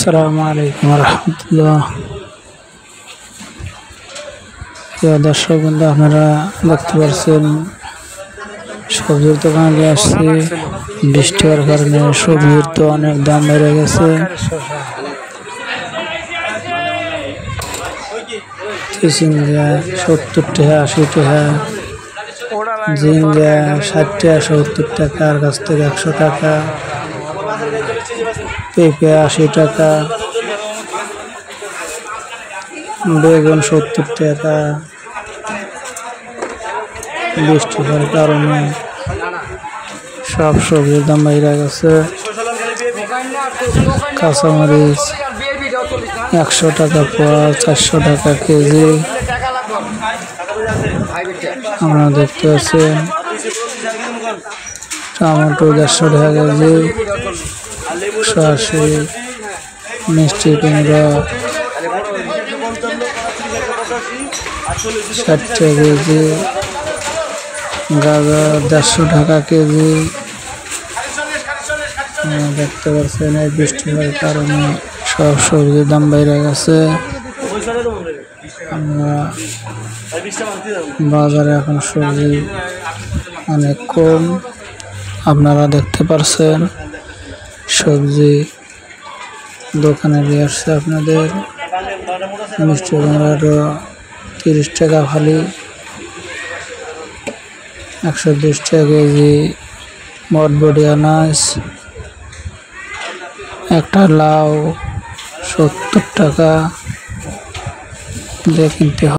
আসসালামু আলাইকুম রহমতুল্লাহ। প্রিয় দর্শক বন্ধু, আপনারা দেখতে পাচ্ছেন সবজির দোকানে আসছি। বৃষ্টি হওয়ার কারণে সবজির তো অনেক দাম বেড়ে গেছে। ঝিঙ্গা 70 টাকা, 80 টাকা, ঝিঙ্গা 60 টাকা, 70 টাকা, আর কাছ থেকে 100 টাকা, পেঁপে 80 টাকা, বেগুন 70 টাকা। বৃষ্টি হওয়ার কারণে সব সবজির দাম বেড়ে গেছে। কাঁচামরিচ 100 টাকা পোয়া, 400 টাকা কেজি। আমরা দেখতে পাচ্ছেন টমেটো 150 টাকা কেজি, সরাসরি মিষ্টি কুমড়া 60 টাকা কেজি, গাজর 150 টাকা কেজি। দেখতে পাচ্ছেন এই বৃষ্টি হওয়ার কারণে সব সবজির দাম বেড়ে গেছে। আমরা বাজারে এখন সবজি অনেক কম। আপনারা দেখতে পাচ্ছেন সবজি দোকানে নিয়ে আসছে আপনাদের। মিষ্টি কুমড়াটা 30 টাকা খালি, 120 টাকা কেজি। বটবটি আনাজ, একটা লাউ 70 টাকা দিয়ে কিনতে হবে।